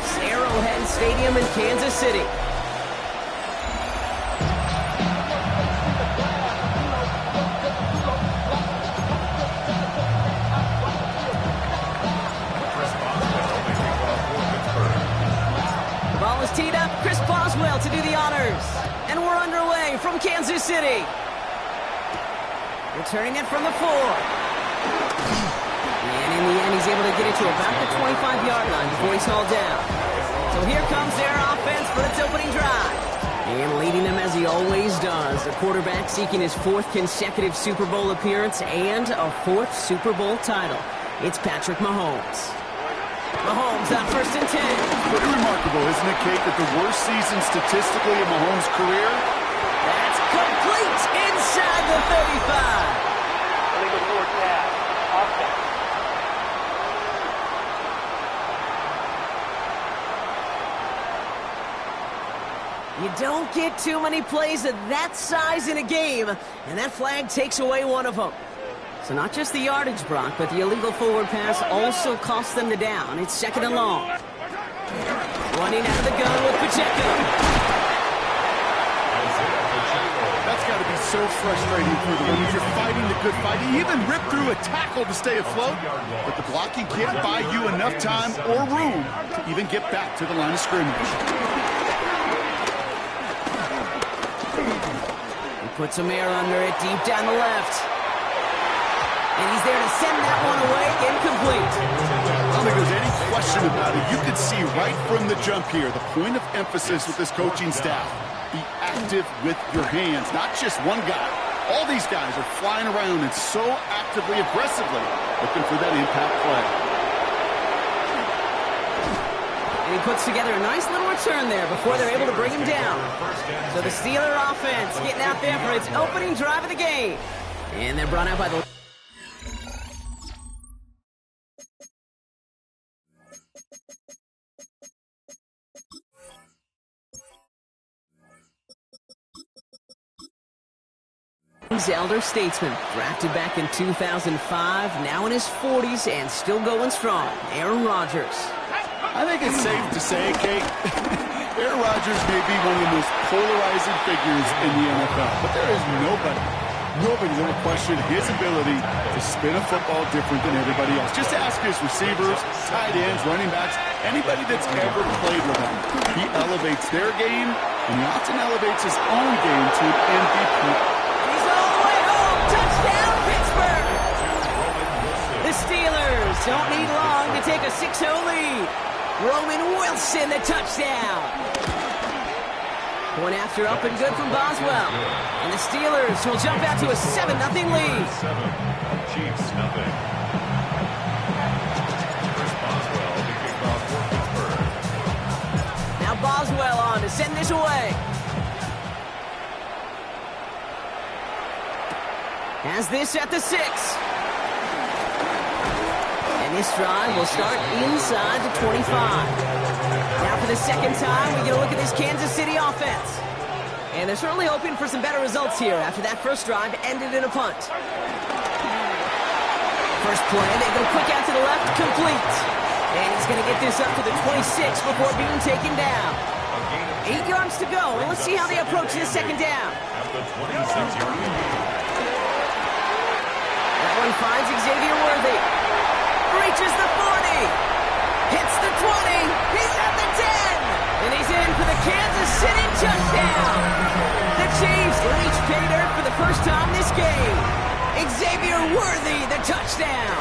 Chiefs, Arrowhead Stadium in Kansas City. The ball is teed up. Chris Boswell to do the honors. And we're underway from Kansas City. Returning it from the 4. And in the end, he's able to get it to about the 25-yard line before he's hauled down. So here comes their offense for its opening drive. And leading them as he always does, the quarterback seeking his 4th consecutive Super Bowl appearance and a 4th Super Bowl title. It's Patrick Mahomes. Mahomes on 1st and 10. Pretty remarkable, isn't it, Kate, that the worst season statistically in Mahomes' career? That's complete inside the 35. Illegal forward pass. Offset. You don't get too many plays of that size in a game, and that flag takes away one of them. So not just the yardage, Brock, but the illegal forward pass also cost them the down. It's 2nd and long. Running out of the gun with Pacheco. That's got to be so frustrating for them. You're fighting the good fight. He even ripped through a tackle to stay afloat, but the blocking can't buy you enough time or room to even get back to the line of scrimmage. He puts some air under it deep down the left. And he's there to send that one away, incomplete. I don't think there's any question about it. You can see right from the jump here, the point of emphasis with this coaching staff. Be active with your hands, not just one guy. All these guys are flying around and so actively, aggressively looking for that impact play. And he puts together a nice little return there before they're able to bring him down. So the Steeler offense getting out there for its opening drive of the game. And they're brought out by the... elder statesman, drafted back in 2005, now in his 40s and still going strong, Aaron Rodgers. I think it's safe to say, Kate, Aaron Rodgers may be one of the most polarizing figures in the NFL, but there is nobody's going to question his ability to spin a football different than everybody else. Just ask his receivers, tight ends, running backs, anybody that's ever played with him. He elevates their game, and he often elevates his own game to an MVP. Touchdown, Pittsburgh! The Steelers don't need long to take a 6-0 lead. Roman Wilson, the touchdown. Point after up and good from Boswell. And the Steelers will jump out to a 7-0 lead. 7, Chiefs nothing. Chris Boswell, the kickoff for Pittsburgh. Now Boswell on to send this away. Has this at the 6. And this drive will start inside the 25. Now for the second time, we get a look at this Kansas City offense. And they're certainly hoping for some better results here after that first drive ended in a punt. First play, they go quick out to the left, complete. And he's going to get this up to the 26 before being taken down. 8 yards to go, and let's see how they approach this second down. At the 26-yard line. One finds Xavier Worthy. Reaches the 40. Hits the 20. He's at the 10. And he's in for the Kansas City touchdown. The Chiefs reach pay dirt for the first time this game. Xavier Worthy, the touchdown.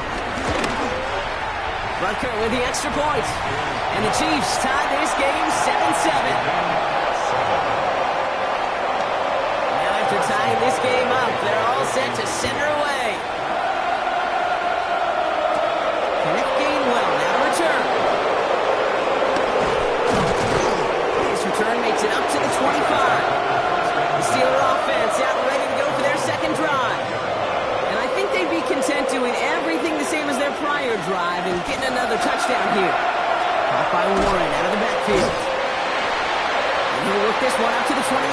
Rucker with the extra point. And the Chiefs tie this game 7-7. Now after tying this game up, they're all set to center away. Makes it up to the 25. The Steeler offense out ready to go for their second drive. And I think they'd be content doing everything the same as their prior drive and getting another touchdown here. Caught by Warren out of the backfield. And he'll work this one up to the 28.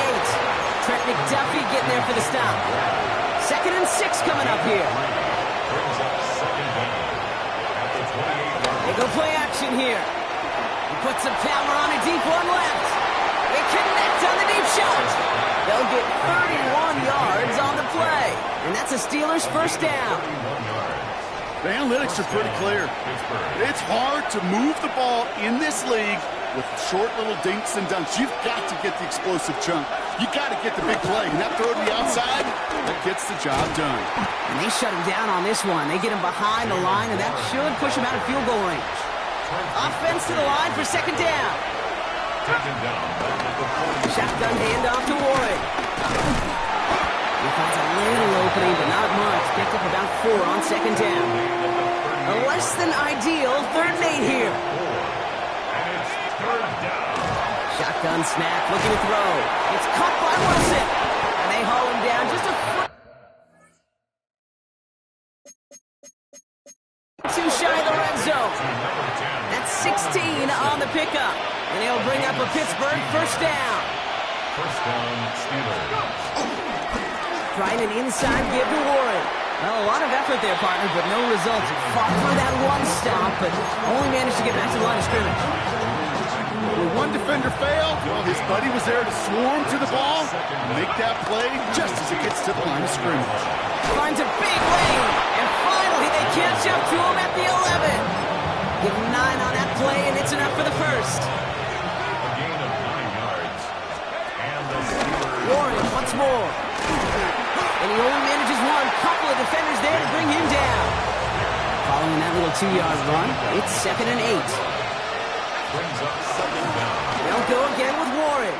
Trent McDuffie getting there for the stop. 2nd and 6 coming up here. They go play action here. He puts Lots of power on a deep one left. They connect on the deep shot. They'll get 31 yards on the play. And that's a Steelers first down. The analytics are pretty clear. It's hard to move the ball in this league with short little dinks and dunks. You've got to get the explosive chunk. You got to get the big play. And that throw to the outside, that gets the job done. And they shut him down on this one. They get him behind the line, and that should push him out of field goal range. Offense to the line for second down. Shotgun handoff to Warren. He finds a little opening, but not much. Picked up about 4 on second down. A less than ideal 3rd and 8 here. Shotgun snap, looking to throw. It's caught by Wilson. And they haul him down just a foot. Too shy of the red zone. That's 16 on the pickup. And they'll bring up a Pittsburgh first down. First down, Steelers. Trying an inside give to Warren. Well, a lot of effort there, partner, but no results. Fought for that one stop, but only managed to get back to the line of scrimmage. When one defender failed, well, his buddy was there to swarm to the ball and make that play just as it gets to the line of scrimmage. Finds a big lane, and finally they catch up to him at the 11. Give him 9 on that play, and it's enough for the first. A gain of 9 yards. And the Steelers. Warren once more. And he only manages one. Couple of defenders there to bring him down. Following that little 2-yard run, it's 2nd and 8. Brings up second down. They'll go again with Warren.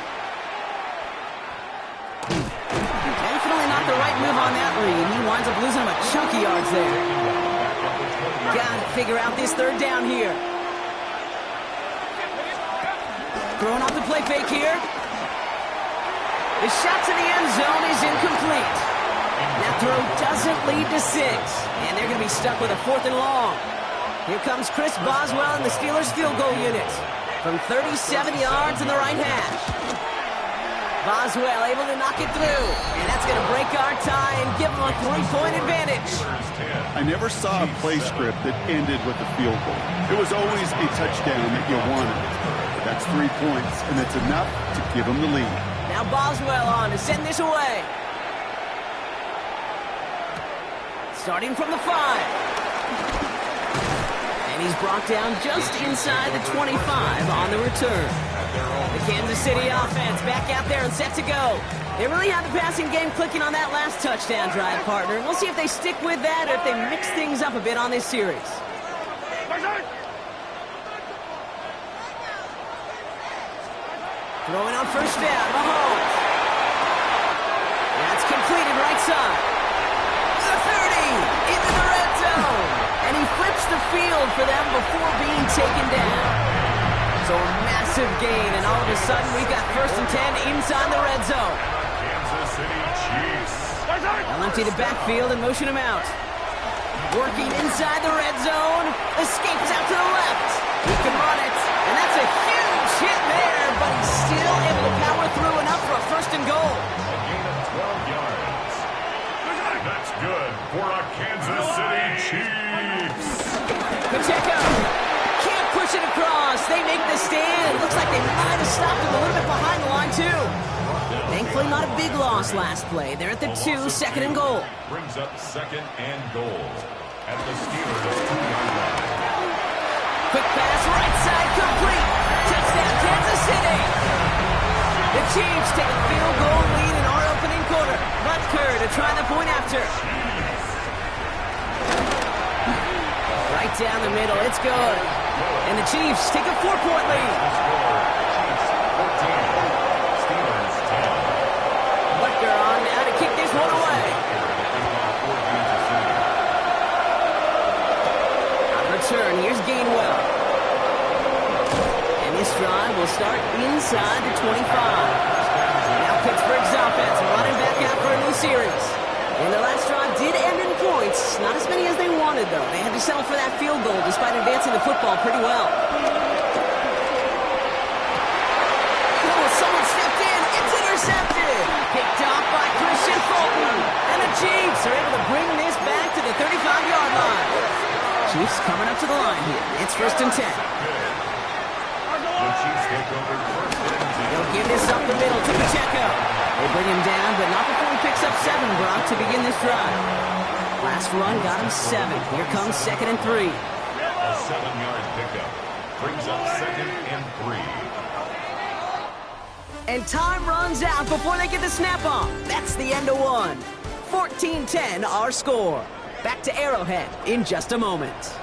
Definitely not the right move on that read. He winds up losing him a chunk of yards there. Gotta figure out this 3rd down here. Throwing off the play fake here. The shot to the end zone is incomplete. That throw doesn't lead to 6. And they're going to be stuck with a 4th and long. Here comes Chris Boswell in the Steelers field goal unit. From 37 yards in the right hash. Boswell able to knock it through. And that's going to break our tie and give them a 3-point advantage. I never saw a play script that ended with a field goal. It was always a touchdown that you wanted. But that's 3 points, and it's enough to give them the lead. Now Boswell on to send this away. Starting from the 5. And he's brought down just inside the 25 on the return. The Kansas City offense back out there and set to go. They really have the passing game clicking on that last touchdown drive, partner. We'll see if they stick with that or if they mix things up a bit on this series. Throwing on first down, Mahomes. That's completed right side. The 30 into the red zone. And he flips the field for them before being taken down. So a massive gain, and all of a sudden we've got 1st and 10 inside the red zone. Kansas City Chiefs. They'll empty the backfield and motion him out. Working inside the red zone. Escapes out to the left. He can run it. And that's a huge hit there, but he's still able to power through enough for a 1st and goal. A gain of 12 yards. That's good for a Kansas City Chiefs. Pacheco can't push it across. They make the stand. It looks like they might have stopped him a little bit behind the line, too. Thankfully, not a big loss last play. They're at the 2, 2nd and goal. Brings up 2nd and goal at the Steelers' 2-yard line. Quick pass, right side, complete. Touchdown, Kansas City. The Chiefs take a field goal lead in our opening quarter. Butker to try the point after. Right down the middle, it's good. And the Chiefs take a 4-point lead. Steelers 10. Butker on now to kick this one away. On return, here's Gainwell. And this drive will start inside the 25. Now Pittsburgh's offense running back out for a new series. And the last drive did end in points. Not as many as they wanted, though. They had to settle for that field goal despite advancing the football pretty well. Oh, someone stepped in. It's intercepted. Picked off by Christian Fulton. And the Chiefs are able to bring this back to the 35-yard line. Chiefs coming up to the line here. It's 1st and 10. The Give this up the middle to Pacheco. They bring him down, but not before he picks up 7, Brock, to begin this drive. Last run got him 7. Here comes 2nd and 3. A 7-yard pickup brings up 2nd and 3. And time runs out before they get the snap on. That's the end of 1. 14-10 our score. Back to Arrowhead in just a moment.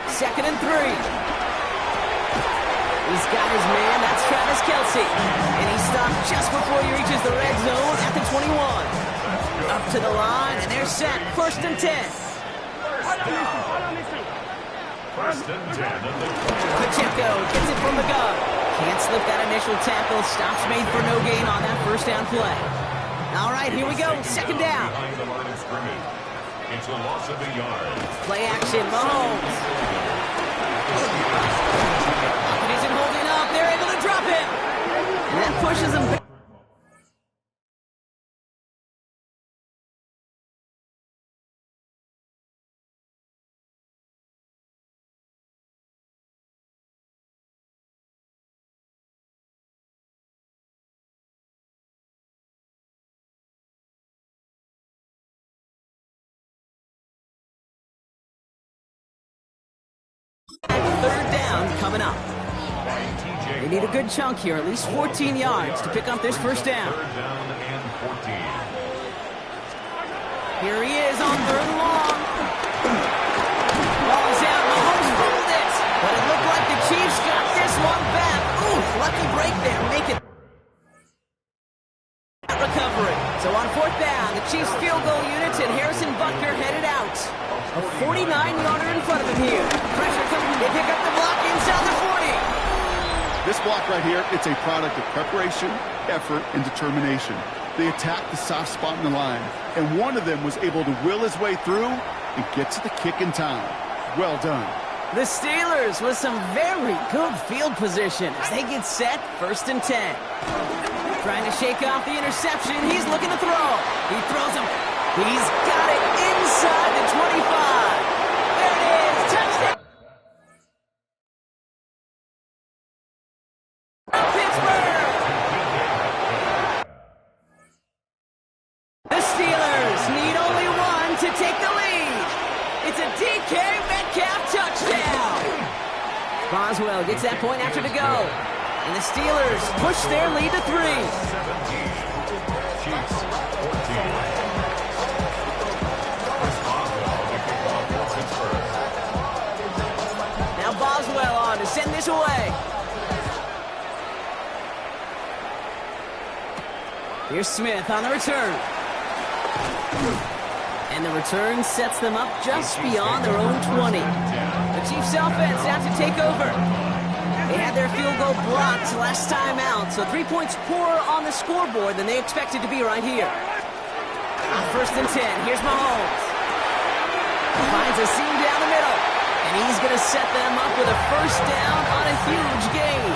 2nd and 3. He's got his man, that's Travis Kelce. And he stopped just before he reaches the red zone at the 21. Up to the line, and they're set. 1st and 10. First and 10 at the 20. Pacheco gets it from the gun. Can't slip that initial tackle. Stops made for no gain on that 1st down play. All right, here we go. 2nd down. Behind the line of scrimmage. It's a loss of a yard. Play action, Mahomes. He isn't holding up. They're able to drop him. And that pushes him back. Third down coming up. They need a good chunk here, at least 14 yards to pick up this 1st down. 3rd down and 14. Here he is on 3rd and long. Ball is out. Mahomes fumbled it. But it looked like the Chiefs got this one back. Ooh, lucky break there. Make it recovery. So on 4th down, the Chiefs field goal units and Harrison Butker headed out. A 49-yarder in front of him here. Pressure coming. They pick up the block inside the 40. This block right here, it's a product of preparation, effort, and determination. They attacked the soft spot in the line, and one of them was able to will his way through and get to the kick in time. Well done. The Steelers with some very good field position as they get set. 1st and 10. Trying to shake off the interception. He's looking to throw. He throws him. He's got it inside the 25. There it is. Touchdown. Pittsburgh. The Steelers need only 1 to take the lead. It's a DK Metcalf touchdown. Boswell gets that point after to go. And the Steelers push their lead to 3. 17. Chiefs 14. Now Boswell on to send this away. Here's Smith on the return. And the return sets them up just beyond their own 20. The Chiefs offense out to take over. They had their field goal blocked last time out, so 3 points poorer on the scoreboard than they expected to be right here. On 1st and 10, here's Mahomes. Finds a seam down the middle, and he's going to set them up with a 1st down on a huge gain.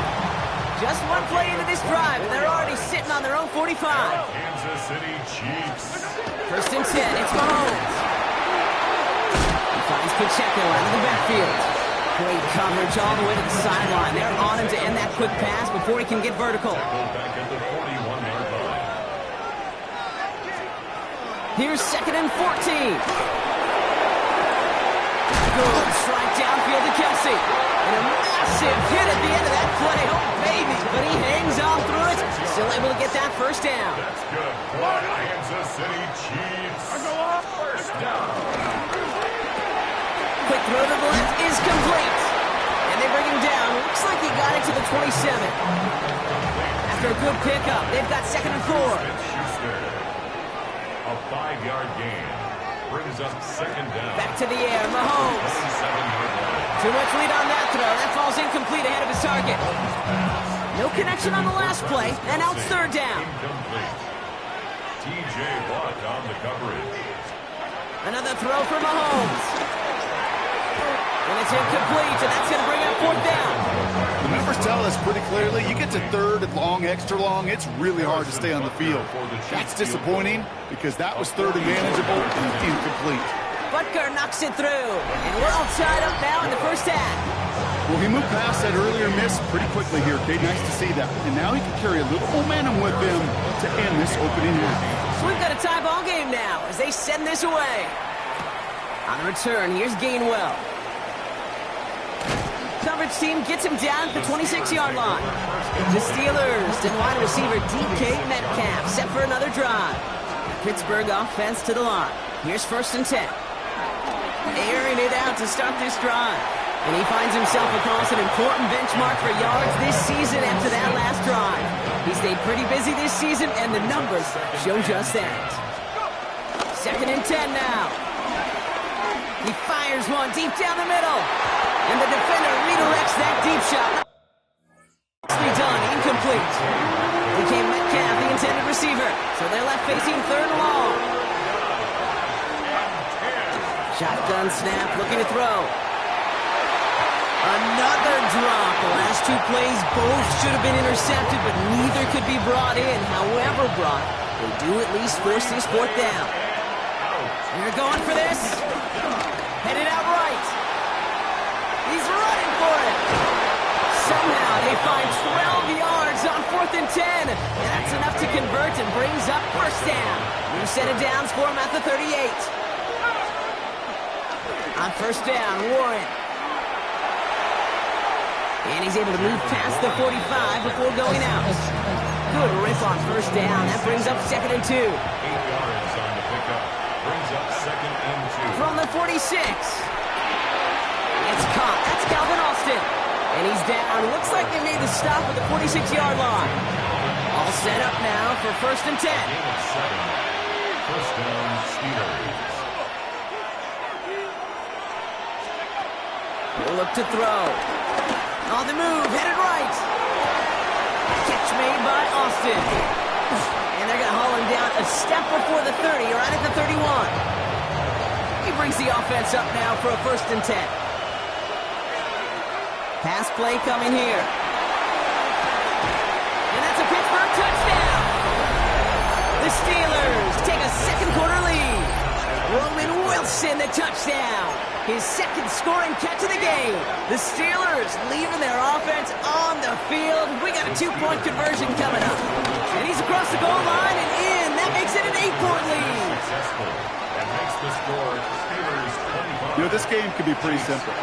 Just one play into this drive, and they're already sitting on their own 45. Kansas City Chiefs. 1st and 10, it's Mahomes. He finds Pacheco out of the backfield. Great coverage all the way to the sideline. They're on him to end that quick pass before he can get vertical. Back at the 41-yard line. Here's 2nd and 14. Good strike downfield to Kelce. And a massive hit at the end of that play. Oh, baby. But he hangs on through it. Still able to get that 1st down. That's good. Kansas City Chiefs. 1st down. Quick throw to the left is complete. And they bring him down. Looks like he got it to the 27. After a good pickup, they've got 2nd and 4. A 5-yard gain brings up 2nd down. Back to the air, Mahomes. 27-yard line. Too much lead on that throw. That falls incomplete ahead of his target. No connection on the last play, and now it's 3rd down. Incomplete. T.J. Watt on the coverage. Another throw for Mahomes. And it's incomplete, and that's going to bring up 4th down. The numbers tell us pretty clearly, you get to 3rd and long, extra long, it's really hard to stay on the field. That's disappointing because that was 3rd and manageable and incomplete. Butker knocks it through, and we're all tied up now in the 1st half. Well, he moved past that earlier miss pretty quickly here, Kate. Nice to see that. And now he can carry a little momentum with him to end this opening half. So we've got a tie ball game now as they send this away. On the return, here's Gainwell. Coverage team gets him down at the 26-yard line. The Steelers and wide receiver DK Metcalf set for another drive. Pittsburgh offense to the line. Here's 1st and 10. Airing it out to start this drive. And he finds himself across an important benchmark for yards this season after that last drive. He stayed pretty busy this season, and the numbers show just that. 2nd and 10 now. He fires one deep down the middle. And the defender redirects that deep shot. Nicely done, incomplete. Became Metcalf, the intended receiver. So they're left facing 3rd and long. Shotgun snap, looking to throw. Another drop. The last 2 plays both should have been intercepted, but neither could be brought in. However brought, they do at least force this 4th down. They're going for this. Headed out right. He's running for it. Somehow they find 12 yards on 4th and 10. And that's enough to convert and brings up 1st down. New set of downs for him at the 38. On 1st down, Warren. And he's able to move past the 45 before going out. Good rip on 1st down. That brings up 2nd and 2. 8 yards on the pickup. Brings up 2nd and 2. From the 46. It's caught. That's Calvin Austin. And he's down. Looks like they made the stop at the 46-yard line. All set up now for 1st and 10. Gain of 7. 1st down, Steelers. We'll look to throw. On the move, headed right. Catch made by Austin. And they're going to haul him down a step before the 30, right at the 31. He brings the offense up now for a 1st and 10. Pass play coming here. And that's a Pittsburgh touchdown. The Steelers take a 2nd quarter lead. Roman Wilson, the touchdown. His 2nd scoring catch of the game. The Steelers leaving their offense on the field. We got a 2-point conversion coming up. And he's across the goal line and in. That makes it an 8-point lead. Successful. That makes the score Steelers 25. You know, this game could be pretty simple.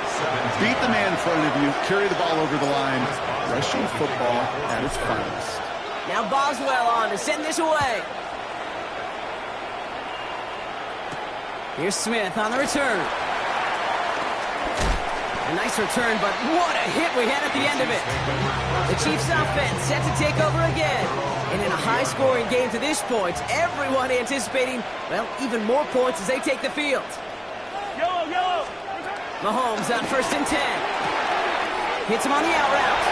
Beat the man in front of you, carry the ball over the line. Rushing football at its finest. Now Boswell on to send this away. Here's Smith on the return. A nice return, but what a hit we had at the end of it. The Chiefs offense set to take over again. And in a high-scoring game to this point, everyone anticipating, well, even more points as they take the field. Mahomes on 1st and 10. Hits him on the out route.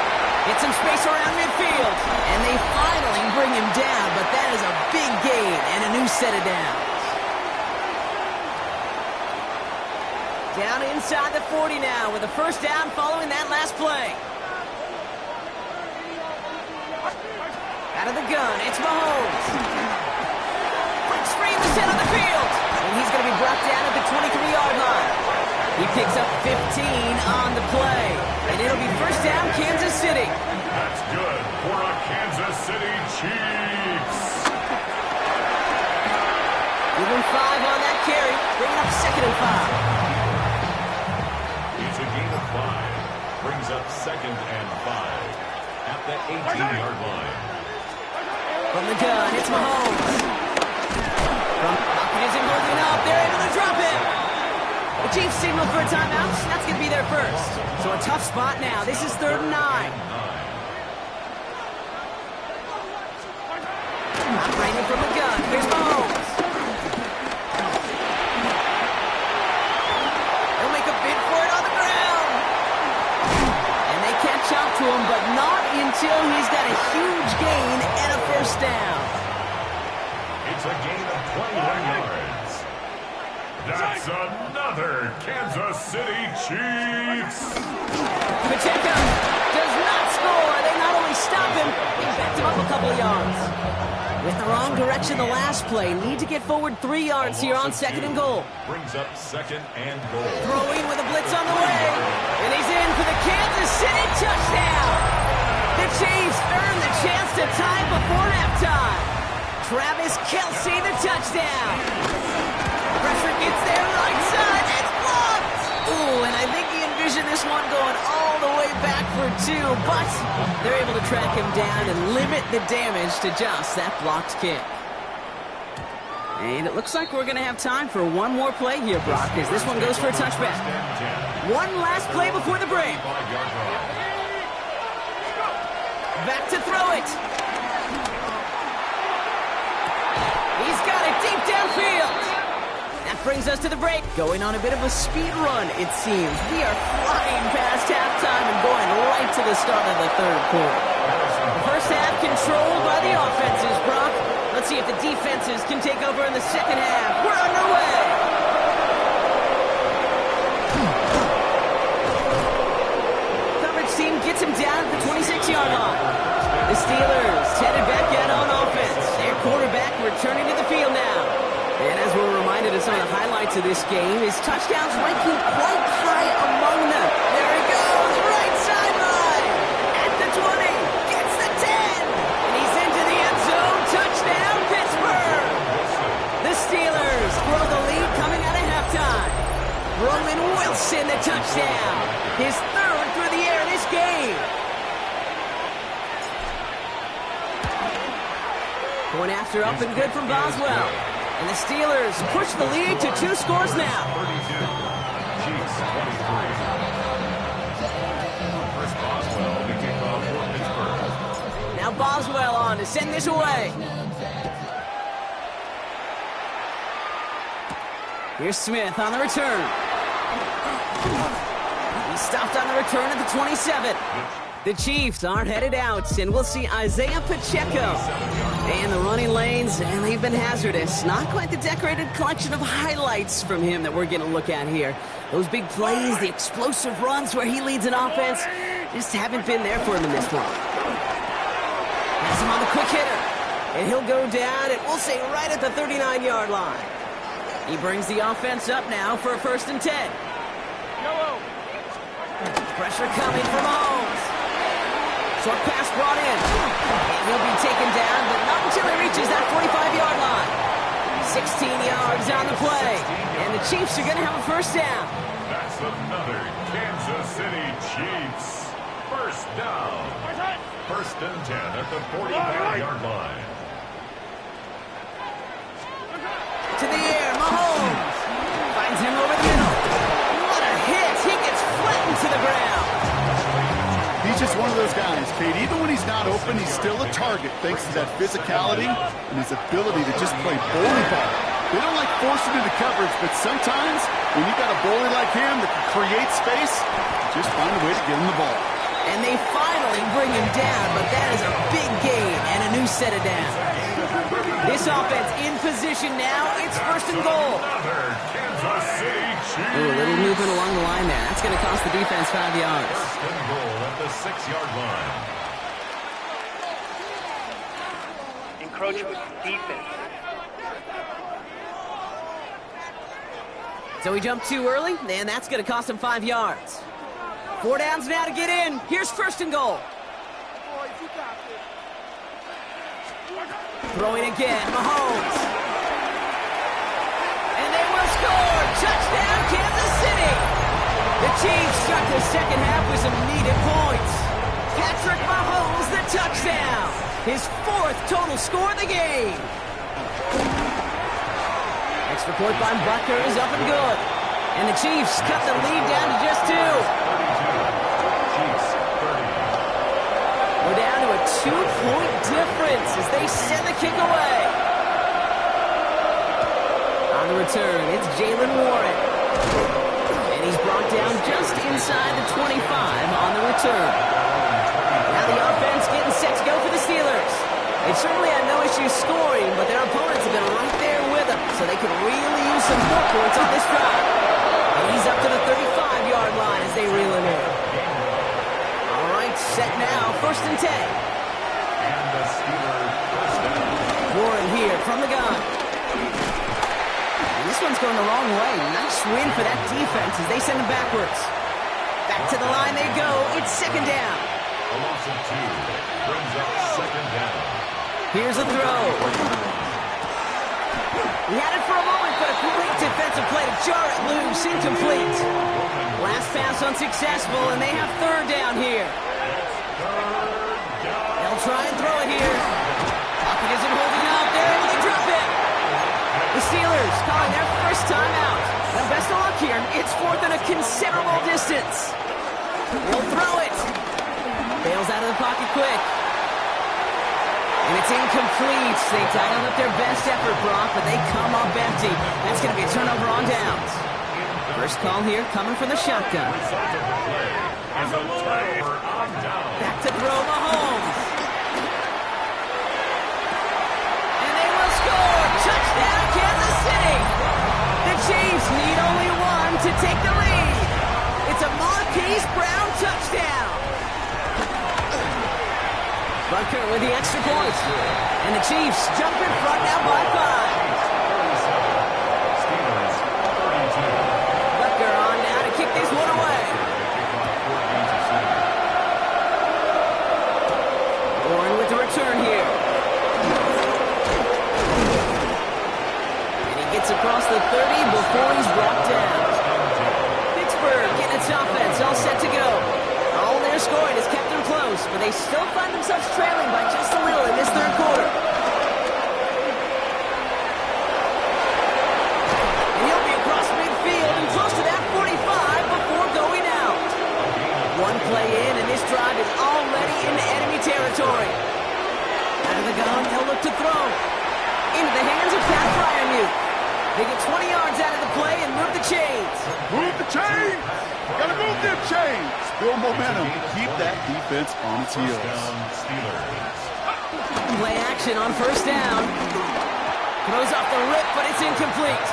Gets some space around midfield. And they finally bring him down, but that is a big gain and a new set of downs. Down inside the 40 now with a 1st down following that last play. Out of the gun, it's Mahomes. Breaks free in the center of the field. And he's going to be brought down at the 23-yard line. He picks up 15 on the play. And it'll be 1st down, Kansas City. That's good for a Kansas City Chiefs. Give him 5 on that carry. Bring it up 2nd and 5. It's a gain of 5. Brings up 2nd and 5 at the 18-yard line. From the gun, it's Mahomes. From pocket isn't good enough. They're able to drop it. The Chiefs signal for a timeout. That's going to be their first. So a tough spot now. This is 3rd and 9. Operating from the gun. Here's Mahomes. They'll make a bid for it on the ground. And they catch up to him, but not until he's got a huge gain and a 1st down. It's a gain of 21 yards. That's another Kansas City Chiefs. Pacheco does not score. They not only stop him, they backed him up a couple of yards. With the wrong direction the last play. Need to get forward 3 yards here on 2nd and goal. Brings up 2nd and goal. Throwing with a blitz on the way. And he's in for the Kansas Travis Kelce, the touchdown. Pressure gets there, right side, it's blocked. Ooh, and I think he envisioned this one going all the way back for 2, but they're able to track him down and limit the damage to just that blocked kick. And it looks like we're going to have time for one more play here, Brock, as this one goes for a touchback. One last play before the break. Back to throw it. He's got it deep downfield. That brings us to the break. Going on a bit of a speed run, it seems. We are flying past halftime and going right to the start of the third quarter. The first half controlled by the offenses, Brock. Let's see if the defenses can take over in the second half. We're underway. Coverage team gets him down at the 26-yard line. The Steelers headed back out on offense. Their quarterback returning to the field now. And as we're reminded of some of the highlights of this game, his touchdowns ranking quite high among them. There he goes, right sideline. At the 20, gets the 10. And he's into the end zone. Touchdown, Pittsburgh. The Steelers grow the lead coming out of halftime. Roman Wilson, the touchdown. His third through the air this game. Going after up and good from Boswell. And the Steelers push the lead to 2 scores now. 32. Chiefs 23. First Boswell to kick off for Pittsburgh. Now Boswell on to send this away. Here's Smith on the return. He stopped on the return at the 27. The Chiefs aren't headed out, and we'll see Isaiah Pacheco. And the running lanes, and they've been hazardous. Not quite the decorated collection of highlights from him that we're going to look at here. Those big plays, the explosive runs where he leads an offense, just haven't been there for him in this one. Has him on the quick hitter. And he'll go down, and we'll say right at the 39-yard line. He brings the offense up now for a 1st and 10. Pressure coming from Mahomes. Short pass brought in. And he'll be taken down, but not until he reaches that 45-yard line. 16 yards on the play. And the Chiefs are going to have a 1st down. That's another Kansas City Chiefs. 1st down. 1st and 10 at the 45-yard line. To the air, Mahomes. Finds him over the middle. What a hit. He gets flattened to the ground. He's just one of those guys, Kate. Even when he's not open, he's still a target thanks to that physicality and his ability to just play bully ball. They don't like forcing into coverage, but sometimes when you've got a bully like him that can create space, just find a way to get him the ball. And they finally bring him down, but that is a big gain and a new set of downs. This offense in position now. It's 1st and goal. Another Kansas City Chiefs. Ooh, a little movement along the line there. That's going to cost the defense 5 yards. 1st and goal at the 6-yard line. Encroachment, defense. So he jumped too early, and that's going to cost him 5 yards. 4 downs now to get in. Here's 1st and goal. Throwing again, Mahomes. And they will score. Touchdown, Kansas City. The Chiefs start the second half with some needed points. Patrick Mahomes, the touchdown. His 4th total score of the game. Extra point by Butker is up and good. And the Chiefs cut the lead down to just 2. 32. Chiefs 30. We're down to a 2-point difference as they send the kick away. On the return, it's Jalen Warren. And he's brought down just inside the 25 on the return. Now the offense getting set to go for the Steelers. They certainly had no issue scoring, but their opponents have been right there with them, so they could really use some more points on this drive. And he's up to the 35-yard line as they reel him in. All right, set now, 1st and 10. And the Steelers 1st down. Warren here from the gun. And this one's going the wrong way. Nice win for that defense as they send him backwards. Back to the line they go. It's 2nd down. A loss of 2 brings up 2nd down. Here's a throw. He had it for a moment, but a great defensive play to jar it loose. Incomplete. Last pass unsuccessful, and they have third down here. They'll try and throw it here. Pocket isn't holding up. They're able to drop it. The Steelers calling their first timeout. Now, best of luck here. It's fourth and a considerable distance. They'll throw it. Bails out of the pocket quick. And it's incomplete. They dialed up their best effort, Brock, but they come up empty. That's going to be a turnover on downs. First call here coming from the shotgun. Back to throw Mahomes. And they will score. Touchdown, Kansas City. The Chiefs need only one to take the lead. It's a Marquise Brown touchdown. Butker with the extra point. And the Chiefs jump in front now by 5. Butker on now to kick this one away. Warren with the return here. And he gets across the 30 before he's brought down. Pittsburgh getting its offense all set to go. All their scoring has kept them close, but they still find themselves trailing by just a little in this third quarter. And he'll be across midfield and close to that 45 before going out. One play in, and this drive is already into enemy territory. Out of the gun, they'll look to throw. Into the hands of Pat Fryermuth. They get 20 yards out of the play and move the chains. Move the chains! Gotta move them chains! Build momentum. Keep that defense on its heels. Play action on first down. Throws off the rip, but it's incomplete.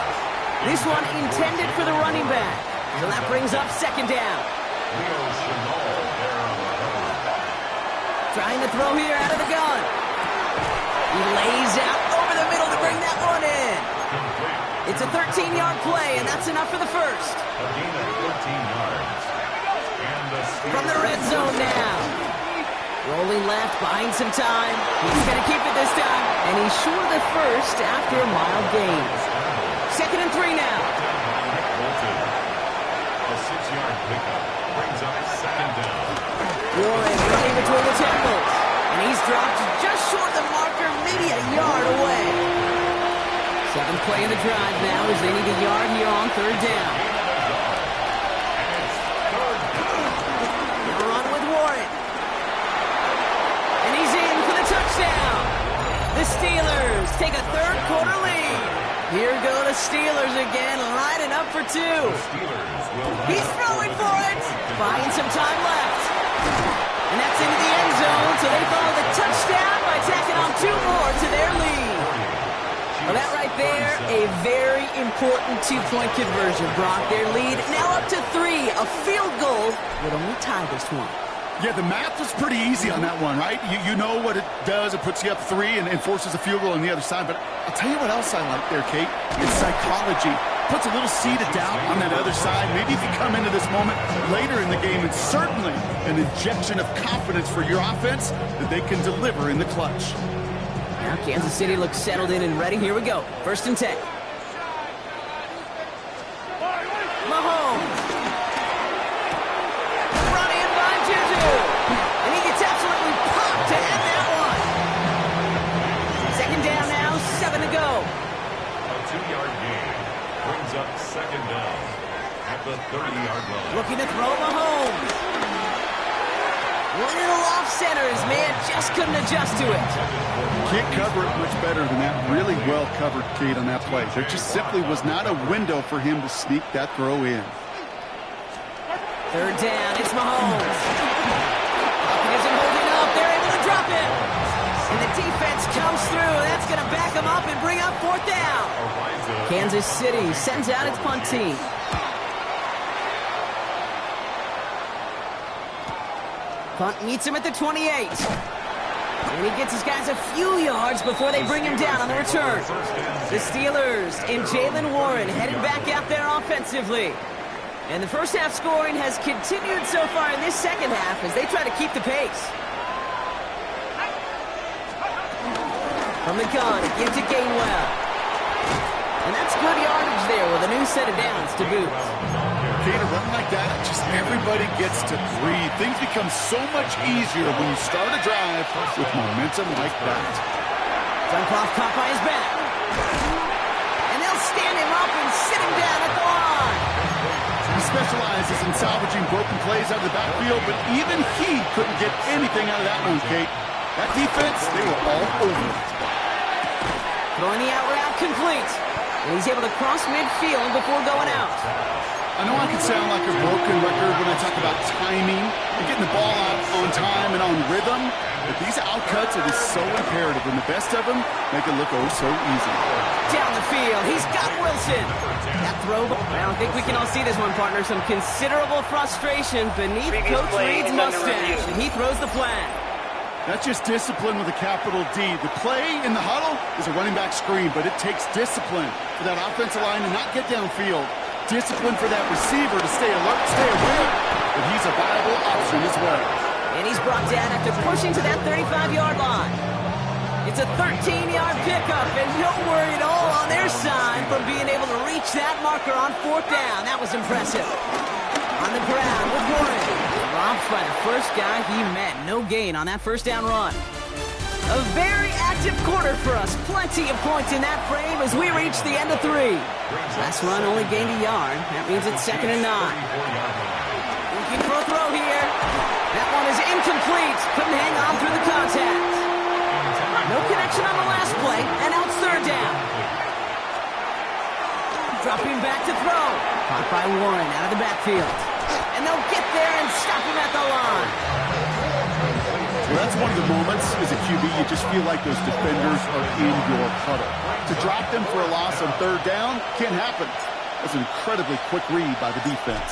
This one intended for the running back. So that brings up second down. Trying to throw here out of the gun. He lays out over the middle to bring that one in. It's a 13-yard play, and that's enough for the first. From the red zone now. Rolling left, buying some time. He's going to keep it this time. And he's sure of the first after a mild gain. 2nd and 3 now. A 6-yard pickup brings up second down. Warren running between the tackles. And he's dropped just short of the marker, maybe a yard away. 7th play in the drive now as they need a yard here on third down. They'll run with Warren. And he's in for the touchdown. The Steelers take a third quarter lead. Here go the Steelers again, lining up for 2. He's throwing for it. Buying some time left. And that's into the end zone, so they follow the touchdown by tacking on 2 more to their lead. Well, that right there, a very important 2-point conversion. Brock, their lead now up to 3. A field goal would only tie this one. Yeah, the math was pretty easy on that one, right? You know what it does. It puts you up 3 and forces a field goal on the other side. But I'll tell you what else I like there, Kate. It's psychology. Puts a little seed of doubt on that other side. Maybe if you come into this moment later in the game, it's certainly an injection of confidence for your offense that they can deliver in the clutch. Now Kansas City looks settled in and ready. Here we go. 1st and 10. Mahomes. Run in by Juju. And he gets absolutely popped to end that one. 2nd down now, 7 to go. A 2-yard gain brings up second down at the 30-yard line. Looking to throw Mahomes. Little off centers, man, just couldn't adjust to it. Can't cover it much better than that. Really well covered, Kate, on that play. There just simply was not a window for him to sneak that throw in. 3rd down, it's Mahomes. Pocket isn't holding up. They're able to drop it. And the defense comes through. That's going to back them up and bring up 4th down. Kansas City sends out its punt team. Punt meets him at the 28. And he gets his guys a few yards before they bring him down on the return. The Steelers and Jaylen Warren heading back out there offensively. And the first half scoring has continued so far in this second half as they try to keep the pace. From the gun, give to Gainwell. And that's good yardage there with a new set of downs to boot. Okay, to run like that, just everybody gets to breathe. Things become so much easier when you start a drive with momentum like that. Duncroft caught by his back. And they'll stand him up and sit him down at the line. He specializes in salvaging broken plays out of the backfield, but even he couldn't get anything out of that one, Kate. That defense, they were all over it. Throwing the out route complete. And he's able to cross midfield before going out. I know I can sound like a broken record when I talk about timing and getting the ball out on time and on rhythm, but these outcuts are just so imperative, and the best of them make it look oh so easy. Down the field, he's got Wilson. That throw, I don't think we can all see this one, partner. Some considerable frustration beneath Coach Reed's mustache, and he throws the flag. That's just discipline with a capital D. The play in the huddle is a running back screen, but it takes discipline for that offensive line to not get downfield. Discipline for that receiver to stay alert, stay aware, but he's a viable option as well. And he's brought down after pushing to that 35-yard line. It's a 13-yard pickup, and no worry at all on their side from being able to reach that marker on 4th down. That was impressive. On the ground with Warren. Dropped by the first guy he met. No gain on that 1st down run. A very active quarter for us. Plenty of points in that frame as we reach the end of 3. Last run only gained a yard. That means it's 2nd and 9. Looking for a throw here. That one is incomplete. Couldn't hang on through the contact. No connection on the last play, and now it's 3rd down. Dropping back to throw. Caught by Warren out of the backfield. And they'll get there and stop him at the line. Well, that's one of the moments as a QB, you just feel like those defenders are in your huddle. To drop them for a loss on 3rd down can't happen. That's an incredibly quick read by the defense.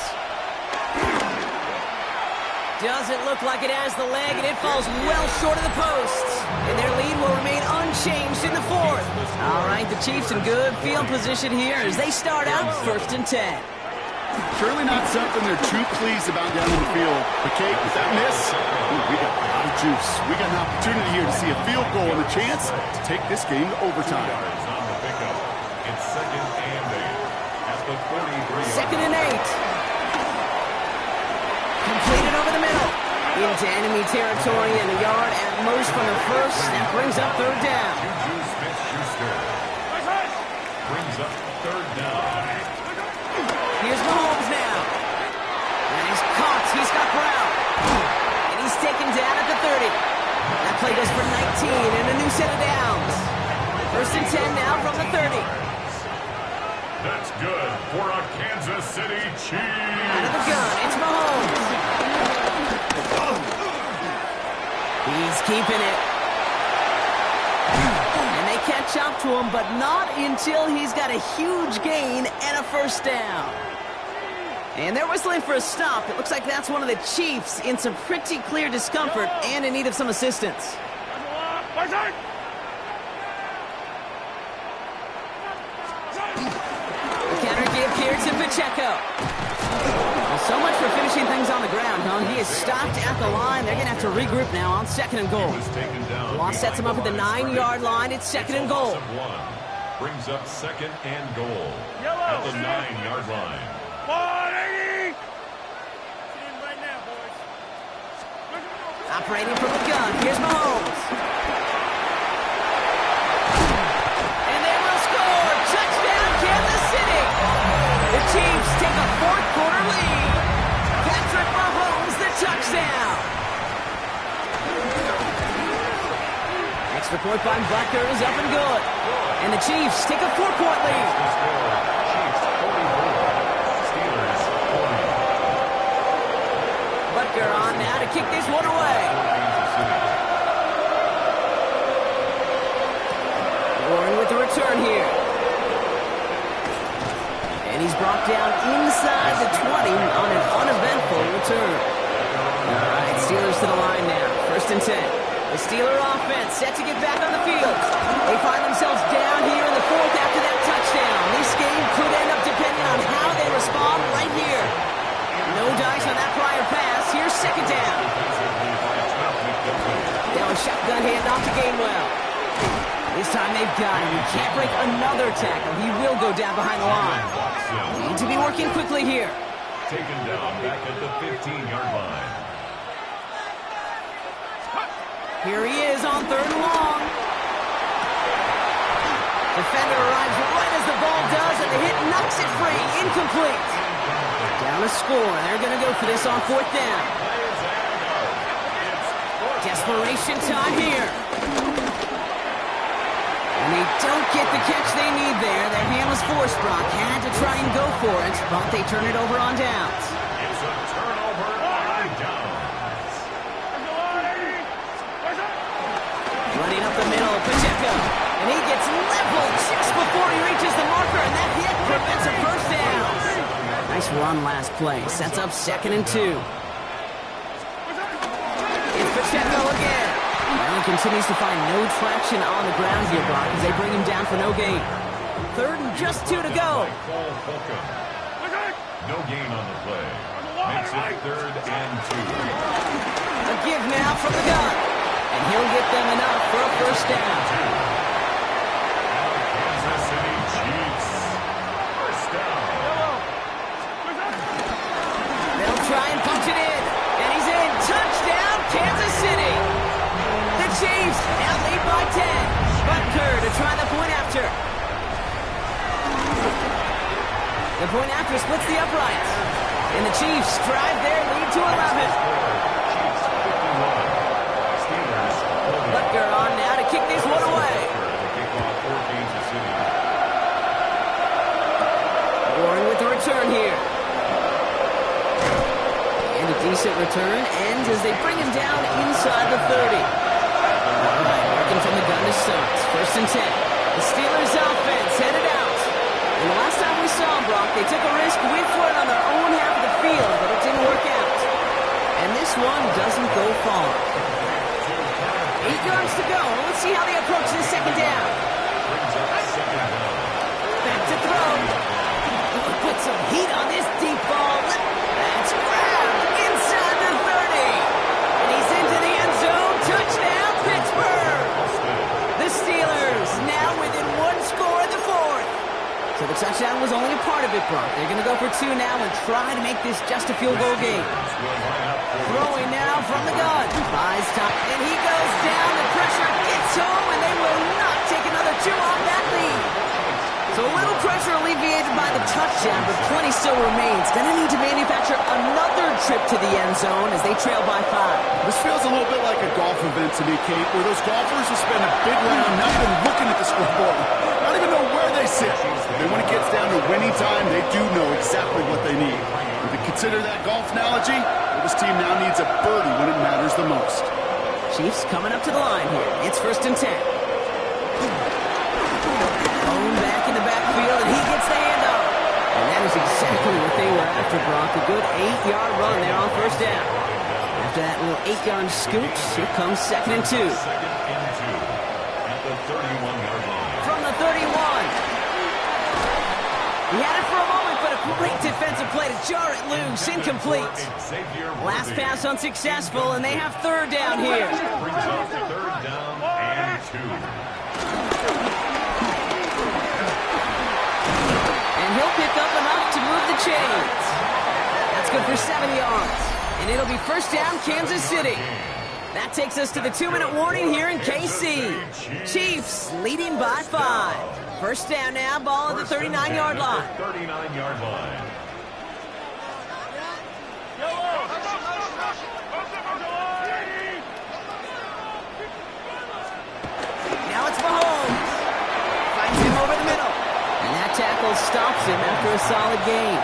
Doesn't look like it has the leg, and it falls well short of the posts. And their lead will remain unchanged in the 4th. All right, the Chiefs in good field position here as they start out 1st and 10. Surely not something they're too pleased about down in the field. But Kate, with that miss, we got a lot of juice. We got an opportunity here to see a field goal and a chance to take this game to overtime. It's 2nd and 8 at the 43. 2nd and 8. Completed over the middle. Into enemy territory and a yard at most from the 1st. That brings up 3rd down. Juju Smith-Schuster brings up 3rd down. Here's Mahomes now. And he's caught. He's got Brown. And he's taken down at the 30. That play goes for 19 and a new set of downs. 1st and 10 now from the 30. That's good for a Kansas City Chiefs. Out of the gun, it's Mahomes. He's keeping it. And they catch up to him, but not until he's got a huge gain and a 1st down. And they're whistling for a stop. It looks like that's one of the Chiefs in some pretty clear discomfort and in need of some assistance. The counter give here to Pacheco. Well, so much for finishing things on the ground, huh? He is stopped at the line. They're going to have to regroup now on 2nd and goal. Loss sets him up at the 9-yard line. It's 2nd and goal. Brings up 2nd and goal at the 9-yard line. Operating from the gun. Here's Mahomes. And they will score. Touchdown, Kansas City. The Chiefs take a 4th quarter lead. Patrick Mahomes, the touchdown. Extra point by Butker is up and good. And the Chiefs take a 4-point lead. Chiefs 44, Steelers 40. Butker on now to kick this one away. Warren with the return here. And he's brought down inside the 20 on an uneventful return. All right, Steelers to the line now. 1st and 10. The Steeler offense set to get back on the field. They find themselves down here in the 4th after that touchdown. This game could end up depending on how they respond right here. No dice on that prior pass. Here's 2nd down. Now a shotgun handoff to Gainwell. This time they've got him. He can't break another tackle. He will go down behind the line. Need to be working quickly here. Taken down back at the 15-yard line. Here he is on 3rd and long. Defender arrives right as the ball does, and the hit knocks it free. Incomplete. Down a score. They're going to go for this on 4th down. Desperation time here. And they don't get the catch they need there. Their hand was forced. Brock had to try and go for it, but they turn it over on downs. It's a turnover on downs. Running up the middle, Pacheco. And he gets leveled just before he reaches the marker, and that hit prevents a first down. Nice run last play. Sets up 2nd and 2. It's Pacheco again. Well, he continues to find no traction on the ground here, Brock, as they bring him down for no gain. 3rd and just 2 to go. No gain on the play. Makes it 3rd and 2. A give now from the gun. And he'll get them enough for a first down. Kansas City Chiefs. First down. They'll try and punch it in. And he's in. Touchdown, Kansas City. The Chiefs now lead by 10. Butker to try the point after. The point after splits the uprights. And the Chiefs drive their lead to 11. Butker on now to kick this one away. Warren with the return here. And a decent return ends as they bring him down inside the 30. All right, working from the gun to Suggs. 1st and 10. The Steelers offense headed out. And the last time we saw Brock, they took a risk with foot on their own half of the field, but it didn't work out. And this one doesn't go far. 8 yards to go. Let's see how they approach this 2nd down. Back to throw. Put some heat on this deep ball. That's grabbed inside the 30. And he's into the end zone. Touchdown, Pittsburgh. The Steelers now within 1 score in the 4th. So the touchdown was only a part of it, Brock. They're going to go for 2 now and try to make this just a field goal game. Throwing now from the gun. Buys time. And he goes down. The pressure gets home, and they will not take another 2 off that lead. So a little pressure alleviated by the touchdown, but plenty still remains. Going to need to manufacture another trip to the end zone as they trail by 5. This feels a little bit like a golf event to me, Kate, where those golfers will spend a big round not even looking at the scoreboard, not even know where they sit. And when it gets down to winning time, they do know exactly what they need. If you consider that golf analogy, this team now needs a birdie when it matters the most. Chiefs coming up to the line here. It's 1st and 10. Bone back in the backfield, and he gets the handoff. And that is exactly what they were after, Brock. A good 8-yard run there on 1st down. After that little 8-yard scooch, here comes 2nd and 2. At the 31-yard line. From the 31. He had it for a moment, but a great defensive play to jar it loose. Incomplete. Last pass unsuccessful, and they have 3rd down here. Brings up 3rd down and 2. And he'll pick up enough to move the chains. That's good for 7 yards. And it'll be 1st down, Kansas City. That takes us to the 2-minute warning here in KC. Chiefs leading by 5. 1st down now, ball at the 39-yard line. 39-yard line. Now it's Mahomes. Finds him over the middle. And that tackle stops him after a solid gain.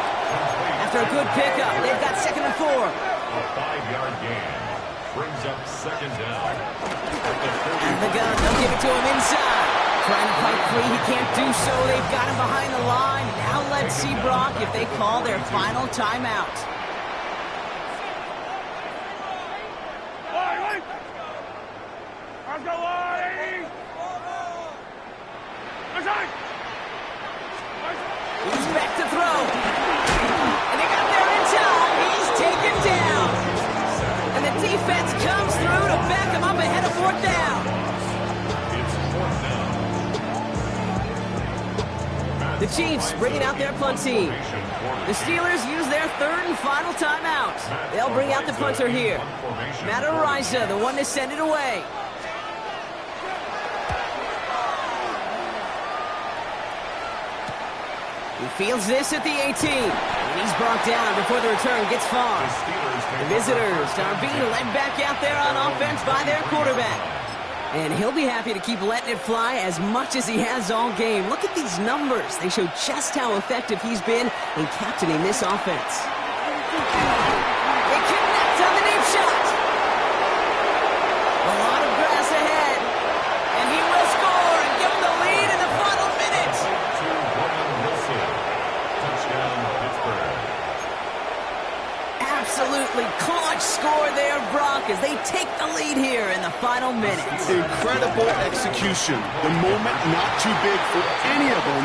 After a good pickup, they've got 2nd and 4. A 5-yard gain. Brings up 2nd down. And the gun, they'll give it to him inside. Trying to fight free, he can't do so. They've got him behind the line. Now let's see, Brock, if they call their final timeout. He's back to throw. And they got there in time. He's taken down. And the defense comes through to back him up ahead of 4th down. It's 4th down. The Chiefs bringing out their punt team. The Steelers use their third and final timeout. They'll bring out the punter here. Madden, the one to send it away. He fields this at the 18. And he's brought down before the return gets far. The visitors are being led back out there on offense by their quarterback. And he'll be happy to keep letting it fly as much as he has all game. Look at these numbers. They show just how effective he's been in captaining this offense. They connect on the deep shot. A lot of grass ahead. And he will score and give them the lead in the final minute. Touchdown, Pittsburgh. Absolutely clutch score there, Brock, as they take the lead here in the final minutes. Incredible execution. The moment not too big for any of them.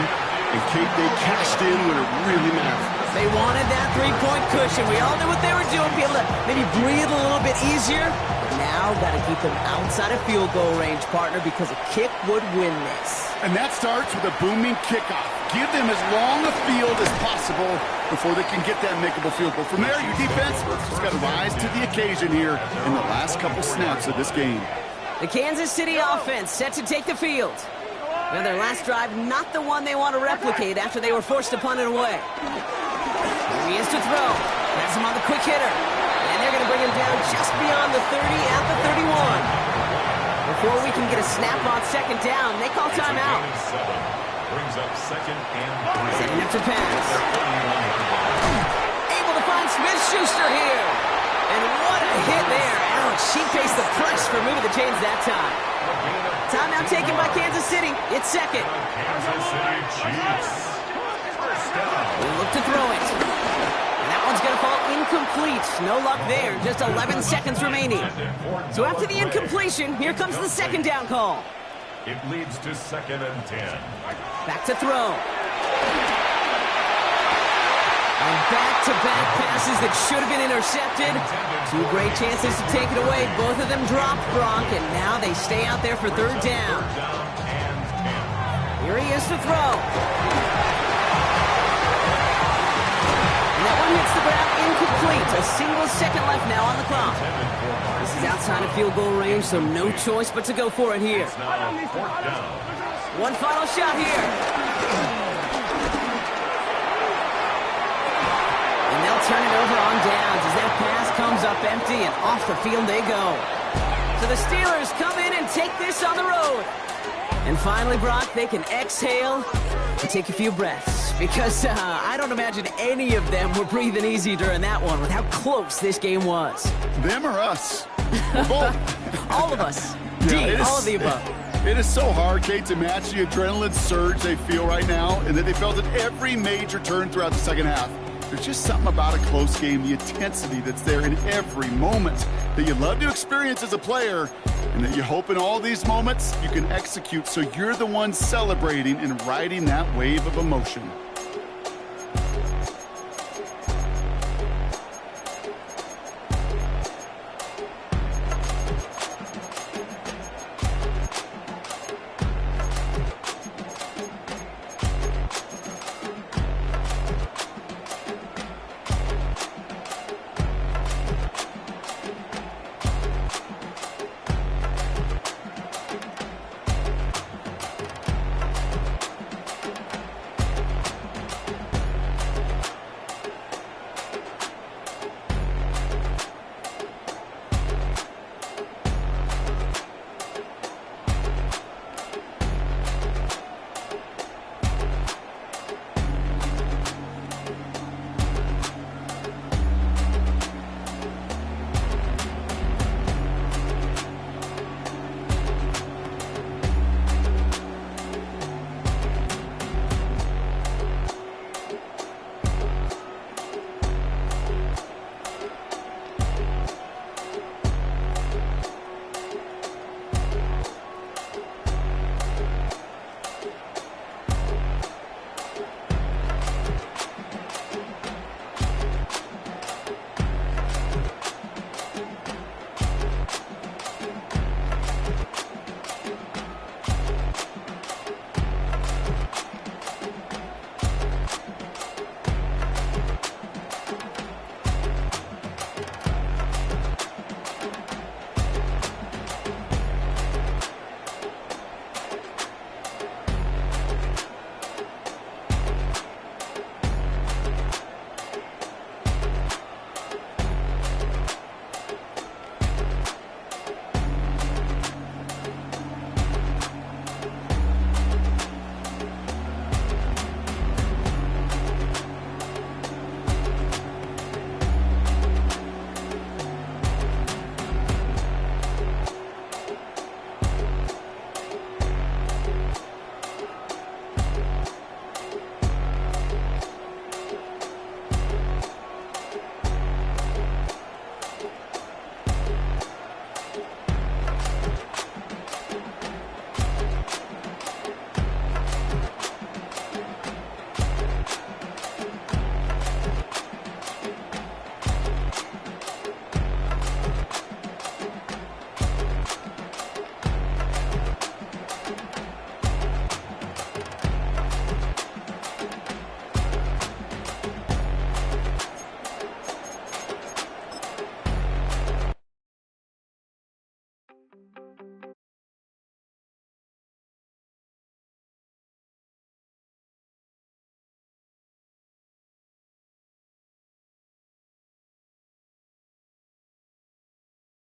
And Kate, they cashed in when it really mattered. They wanted that three-point cushion. We all knew what they were doing, be able to maybe breathe a little bit easier. But now, got to keep them outside of field goal range, partner, because a kick would win this. And that starts with a booming kickoff. Give them as long a field as possible before they can get that makeable field goal. From there, your defense just got to rise to the occasion here in the last couple snaps of this game. The Kansas City offense set to take the field. Now, their last drive, not the one they want to replicate after they were forced to punt it away. Here he is to throw. Has him on the quick hitter. And they're going to bring him down just beyond the 30 at the 31. Before we can get a snap on second down, they call timeout. Brings up second and 3. Setting up to pass. Able to find Smith-Schuster here. And what a hit there. Ouch, she faced the press for moving the chains that time. Timeout taken by Kansas City. It's second. Kansas City Chiefs. First down. They look to throw it. And that one's going to fall incomplete. No luck there. Just 11 seconds remaining. So after the incompletion, here comes the second down call. It leads to second and 10. Back to throw. And back-to-back passes that should have been intercepted. Two great chances to take it away. Both of them dropped, Brock, and now they stay out there for third down. Here he is to throw. And that one hits the ground incomplete. A single second left now on the clock. This is outside of field goal range, so no choice but to go for it here. One final shot here. And they'll turn it over on downs as that pass comes up empty and off the field they go. So the Steelers come in and take this on the road. And finally, Brock, they can exhale and take a few breaths. Because I don't imagine any of them were breathing easy during that one with how close this game was. Them or us? Both. All of us. Yeah, all of the above. It is so hard, Kate, to match the adrenaline surge they feel right now and that they felt at every major turn throughout the second half. There's just something about a close game, the intensity that's there in every moment that you love to experience as a player, and that you hope in all these moments you can execute so you're the one celebrating and riding that wave of emotion.